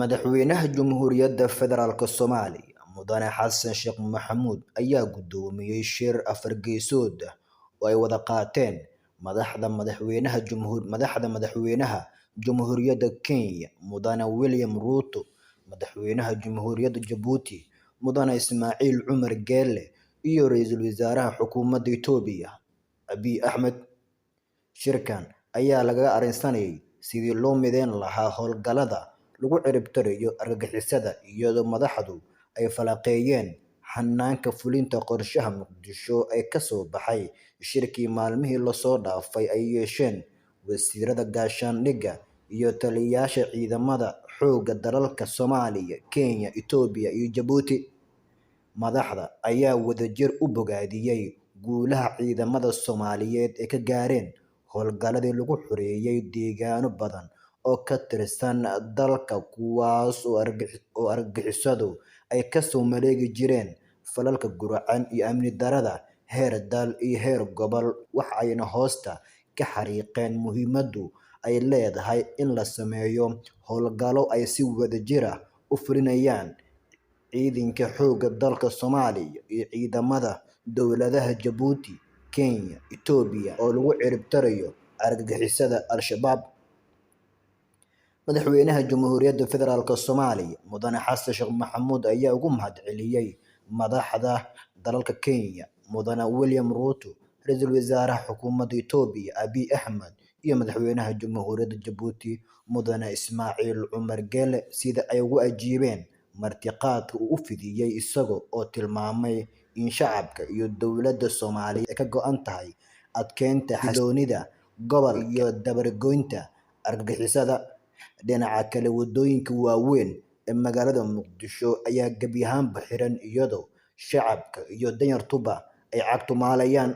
Madaxweynaha Jamhuuriyadda Federaalka Soomaaliya Mudane Xasan Sheekh Maxamuud ayaa gudoomiyay shir afar geesood ah oo ay wada qaateen madaxweynaha Jamhuuriyadda Kenya Mudane William Ruto, madaxweynaha Jamhuuriyadda Jabuuti Mudane Ismaaciil Cumar Geelle iyo ra'iisul wasaaraha xukuumadda Itoobiya Abiy Ahmed. Shirkan ayaa laga arrinsanayay sidii loo mideyn lahaa howlgallada lagu ciribtirayo argagixisada iyadoo madaxdu ay falanqeeyeen hanaanka fulinta qorshaha Muqdisho ee ka soo baxay shirkii maalmihii la soo dhaafay ay yeesheen wasiirada gaashaandhigga iyo taliyayaasha ciidamada xoogga dalalka Soomaaliya, Kenya, Itoobiya iyo Jabuuti. Madaxda ayaa wadajir u bogaadiyay guulaha ciidamada Soomaaliyeed ee ka gaareen howlgalladii lagu xoreeyay deegaano badan oo ka tirsan dalka kuwaas oo argagixisadu ay ka soo maleegi jireen falalka guracan iyo amni darrada heer dal iyo heer gobol. Waxa ayna hoosta ka xariiqeen muhiimadda ay leedahay in la sameeyo howlgallo ay si wadajir ah u fulinayaan ciidanka xoogga dalka Soomaaliya iyo ciidamada dowladaha Jabuuti, Kenya, Itoobiya oo lagu ciribtirayo argagixisada Al-Shabaab. Madaxweynaha Jamhuuriyadda Federaalka Soomaaliya Mudane Xasan Sheekh Maxamuud ayaa ugu mahadceliyay madaxda dalalka Kenya Mudane William Ruto, ra'iisul wasaaraha xukuumadda Itoobiya Abiy Ahmed iyo madaxweynaha Jamhuuriyadda Jabuuti Mudane Ismaaciil Cumar Geelle sida ay ugu ajiibeen martiqaadka uu u fidiyay, isaga oo tilmaamay in shacabka iyo dowladda Soomaaliya ay ka go'an tahay adkeynta xasilloonida gobolka iyo dabar-goynta argagixisada. Dhinaca kale, wadooyinka waaweyn ee magaalada Muqdisho ayaa gebi ahaanba xiran iyadoo shacabka iyo danyartuba ay cagtu maalayaan.